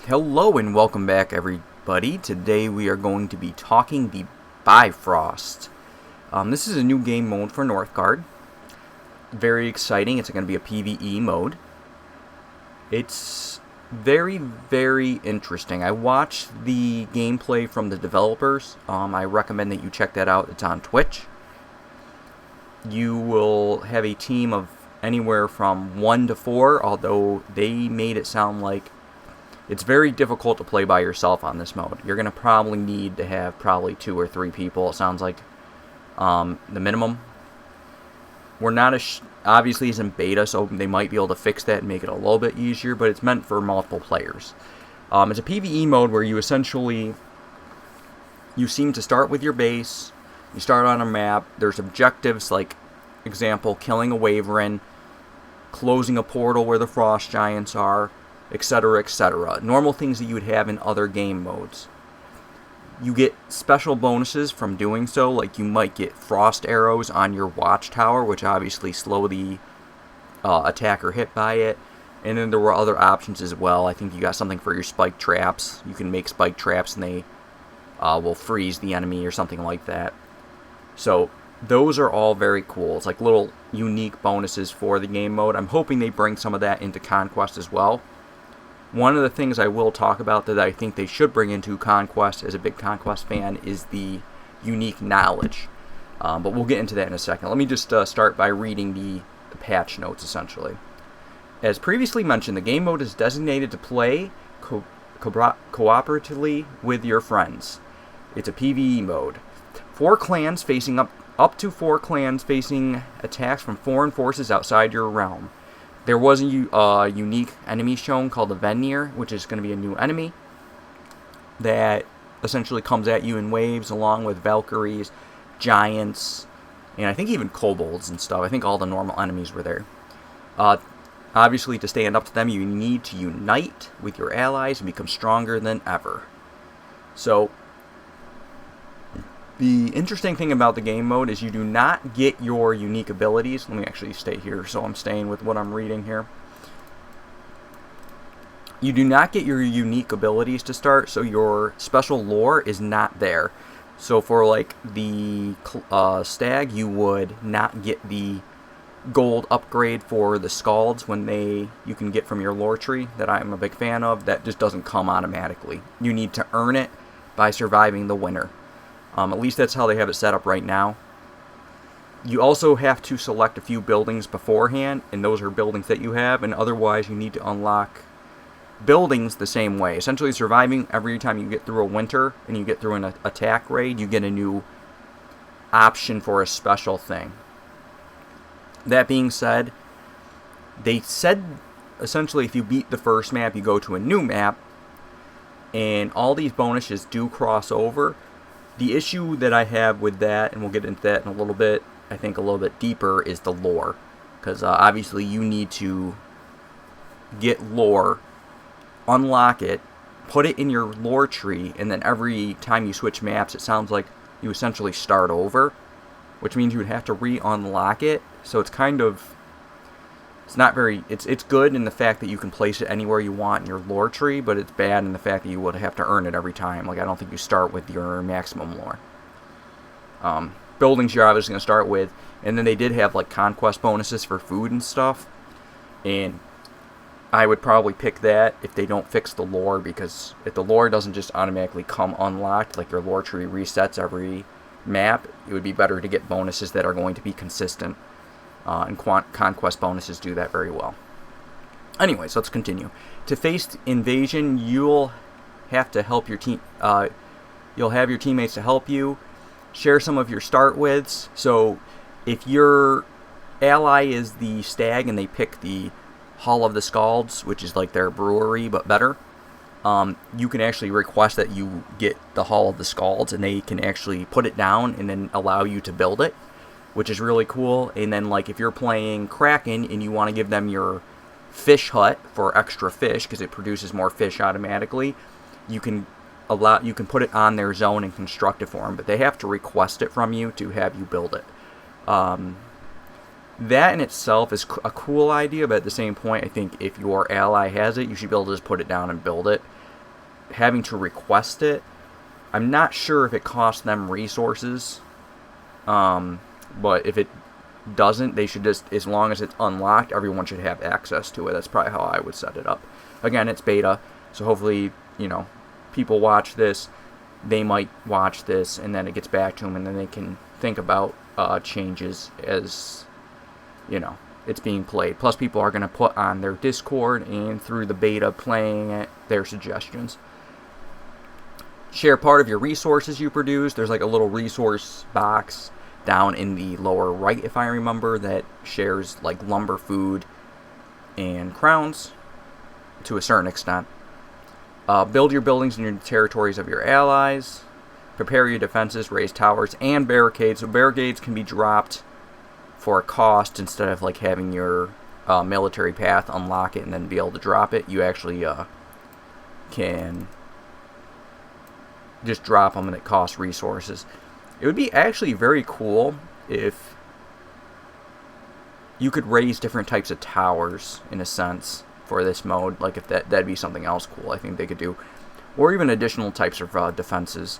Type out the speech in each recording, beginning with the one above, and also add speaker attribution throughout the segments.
Speaker 1: Hello and welcome back, everybody. Today we are going to be talking the Bifrost. This is a new game mode for Northgard. Very exciting. It's going to be a PvE mode. It's very, very interesting. I watched the gameplay from the developers. I recommend that you check that out. It's on Twitch. You will have a team of anywhere from 1 to 4, although they made it sound like it's very difficult to play by yourself on this mode. You're going to probably need to have 2 or 3 people. It sounds like the minimum. We're not obviously it's in beta, so they might be able to fix that and make it a little bit easier, but it's meant for multiple players. It's a PvE mode where you seem to start with your base. You start on a map. There's objectives like, example, killing a wyvern, closing a portal where the frost giants are, etc., etc. Normal things that you would have in other game modes. You get special bonuses from doing so, like you might get frost arrows on your watchtower, which obviously slow the attacker hit by it. And then there were other options as well. I think you got something for your spike traps. You can make spike traps and they will freeze the enemy or something like that. So those are all very cool. It's like little unique bonuses for the game mode. I'm hoping they bring some of that into Conquest as well. One of the things I will talk about that I think they should bring into Conquest, as a big Conquest fan, is the unique knowledge. But we'll get into that in a second. Let me just start by reading the patch notes, essentially. As previously mentioned, the game mode is designated to play cooperatively with your friends. It's a PvE mode. 4 clans facing up to 4 clans facing attacks from foreign forces outside your realm. There was a unique enemy shown called the Venir, which is going to be a new enemy that essentially comes at you in waves, along with Valkyries, giants, and I think even kobolds and stuff. I think all the normal enemies were there. Obviously, to stand up to them, you need to unite with your allies and become stronger than ever. So, the interesting thing about the game mode is you do not get your unique abilities. Let me actually stay here so I'm staying with what I'm reading here. You do not get your unique abilities to start, so your special lore is not there. So for like the stag, you would not get the gold upgrade for the scalds you can get from your lore tree that I'm a big fan of. That just doesn't come automatically. You need to earn it by surviving the winter. At least that's how they have it set up right now. You also have to select a few buildings beforehand, and those are buildings that you have, and otherwise you need to unlock buildings the same way. Essentially surviving every time you get through a winter and you get through an attack raid, you get a new option for a special thing. That being said, they said essentially if you beat the first map, you go to a new map, and all these bonuses do cross over. The issue that I have with that, and we'll get into that in a little bit, I think a little bit deeper, is the lore. Because obviously you need to get lore, unlock it, put it in your lore tree, and then every time you switch maps, it sounds like you essentially start over, which means you would have to re-unlock it. So it's kind of, it's not very, it's good in the fact that you can place it anywhere you want in your lore tree, but it's bad in the fact that you would have to earn it every time. Like, I don't think you start with your maximum lore. Buildings you're obviously going to start with, and then they did have like conquest bonuses for food and stuff, and I would probably pick that if they don't fix the lore, because if the lore doesn't just automatically come unlocked, like your lore tree resets every map, it would be better to get bonuses that are going to be consistent. And conquest bonuses do that very well. Anyways, let's continue. To face invasion, you'll have to help your team. You'll have your teammates to help you. Share some of your start withs. So, if your ally is the stag and they pick the Hall of the Scalds, which is like their brewery but better, you can actually request that you get the Hall of the Scalds, and they can actually put it down and then allow you to build it, which is really cool. And then, like, if you're playing Kraken and you want to give them your fish hut for extra fish because it produces more fish automatically, you can put it on their zone and construct it for them, but they have to request it from you to have you build it. That in itself is a cool idea, but at the same point, I think if your ally has it, you should be able to just put it down and build it. having to request it. I'm not sure if it costs them resources, but if it doesn't, they should just, as long as it's unlocked, everyone should have access to it. That's probably how I would set it up. Again, it's beta, so hopefully, people watch this, they might watch this, and then it gets back to them, and then they can think about changes as, it's being played. Plus, people are going to put on their Discord and through the beta playing it their suggestions. Share part of your resources you produce. There's like a little resource box down in the lower right, if I remember, that shares like lumber, food, and crowns to a certain extent. Build your buildings in your territories of your allies. Prepare your defenses, raise towers, and barricades. So barricades can be dropped for a cost instead of like having your military path unlock it and then be able to drop it. You actually can just drop them and it costs resources. It would be actually very cool if you could raise different types of towers in a sense for this mode. Like if that'd be something else cool I think they could do. Or even additional types of defenses.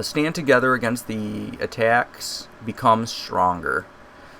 Speaker 1: Stand together against the attacks, become stronger.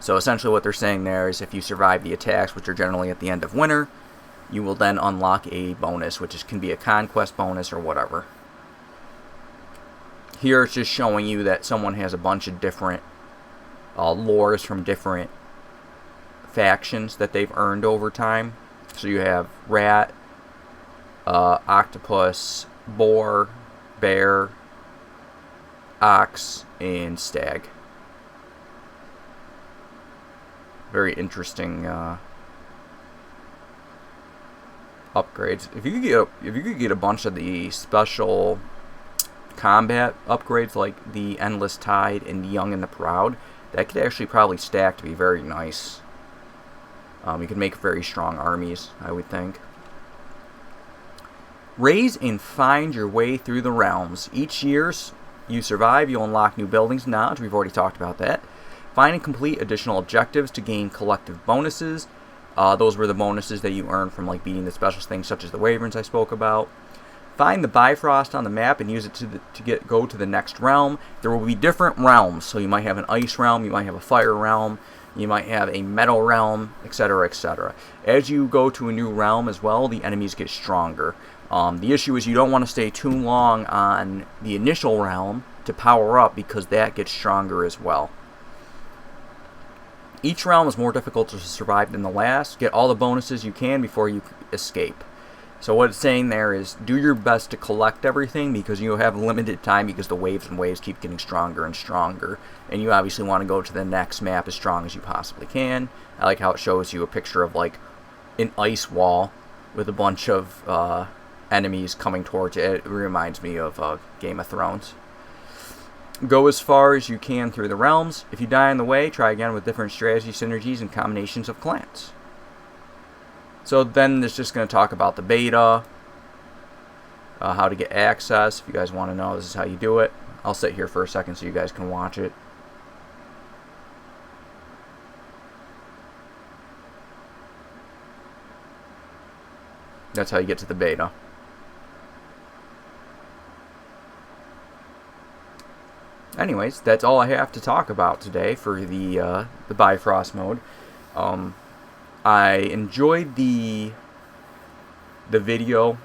Speaker 1: So essentially what they're saying there is if you survive the attacks, which are generally at the end of winter, you will then unlock a bonus, which can be a conquest bonus or whatever. Here it's just showing you that someone has a bunch of different lores from different factions that they've earned over time. So you have rat, octopus, boar, bear, ox, and stag. Very interesting upgrades. If you could get a bunch of the special combat upgrades like the Endless Tide and the Young and the Proud, that could actually probably stack to be very nice. You could make very strong armies, I would think. Raise and find your way through the realms. Each year you survive, you'll unlock new buildings and knowledge. We've already talked about that. Find and complete additional objectives to gain collective bonuses. Those were the bonuses that you earned from like beating the special things such as the Wyverns I spoke about. Find the Bifrost on the map and use it to go to the next realm. There will be different realms, so you might have an ice realm, you might have a fire realm, you might have a metal realm, etc., etc. As you go to a new realm as well, the enemies get stronger. The issue is you don't want to stay too long on the initial realm to power up because that gets stronger as well. Each realm is more difficult to survive than the last. Get all the bonuses you can before you escape. So what it's saying there is do your best to collect everything because you have limited time because the waves and waves keep getting stronger and stronger. And you obviously want to go to the next map as strong as you possibly can. I like how it shows you a picture of like an ice wall with a bunch of enemies coming towards it. It reminds me of Game of Thrones. Go as far as you can through the realms. If you die on the way, try again with different strategy synergies and combinations of clans. So then it's just going to talk about the beta, how to get access. If you guys want to know, this is how you do it. I'll sit here for a second so you guys can watch it. That's how you get to the beta. Anyways, that's all I have to talk about today for the Bifrost mode. I enjoyed the video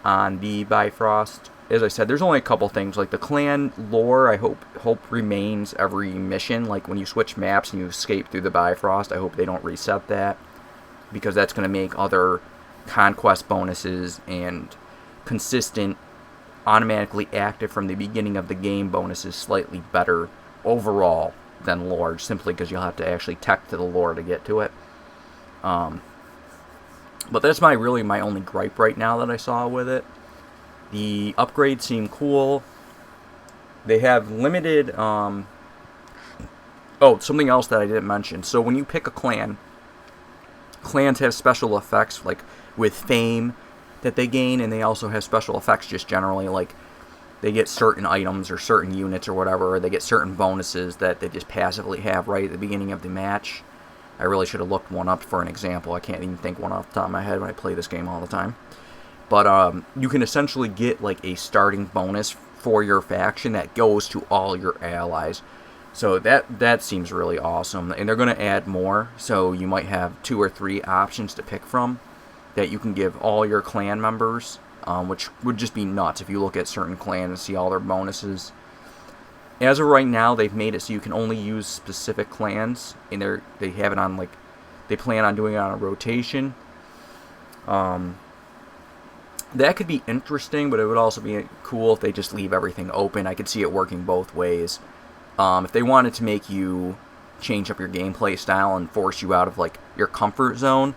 Speaker 1: on the Bifrost. As I said, there's only a couple things like the clan lore. I hope remains every mission. Like when you switch maps and you escape through the Bifrost, I hope they don't reset that because that's going to make other conquest bonuses and consistent, automatically active from the beginning of the game bonuses slightly better overall than lore, simply because you'll have to actually tech to the lore to get to it. But that's really my only gripe right now that I saw with it. The upgrades seem cool. They have limited, oh, something else that I didn't mention. So when you pick a clan, clans have special effects, like with fame that they gain, and they also have special effects just generally, like they get certain items or certain units or whatever, or they get certain bonuses that they just passively have right at the beginning of the match. I really should have looked one up for an example. I can't even think one off the top of my head when I play this game all the time. But you can essentially get like a starting bonus for your faction that goes to all your allies. So that seems really awesome, and they're going to add more. So you might have 2 or 3 options to pick from that you can give all your clan members, which would just be nuts if you look at certain clans and see all their bonuses. As of right now, they've made it so you can only use specific clans, and they have it on, like, they plan on doing it on a rotation. That could be interesting, but it would also be cool if they just leave everything open. I could see it working both ways. If they wanted to make you change up your gameplay style and force you out of, like, your comfort zone,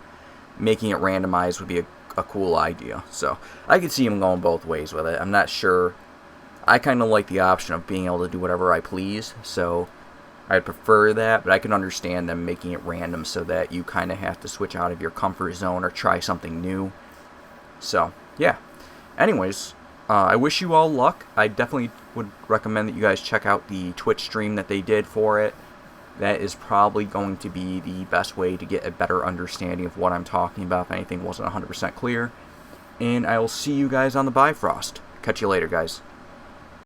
Speaker 1: making it randomized would be a cool idea. So I could see them going both ways with it. I'm not sure. I kind of like the option of being able to do whatever I please, so I'd prefer that, but I can understand them making it random so that you kind of have to switch out of your comfort zone or try something new. So, yeah. Anyways, I wish you all luck. I definitely would recommend that you guys check out the Twitch stream that they did for it. That is probably going to be the best way to get a better understanding of what I'm talking about if anything wasn't 100% clear. And I will see you guys on the Bifrost. Catch you later, guys.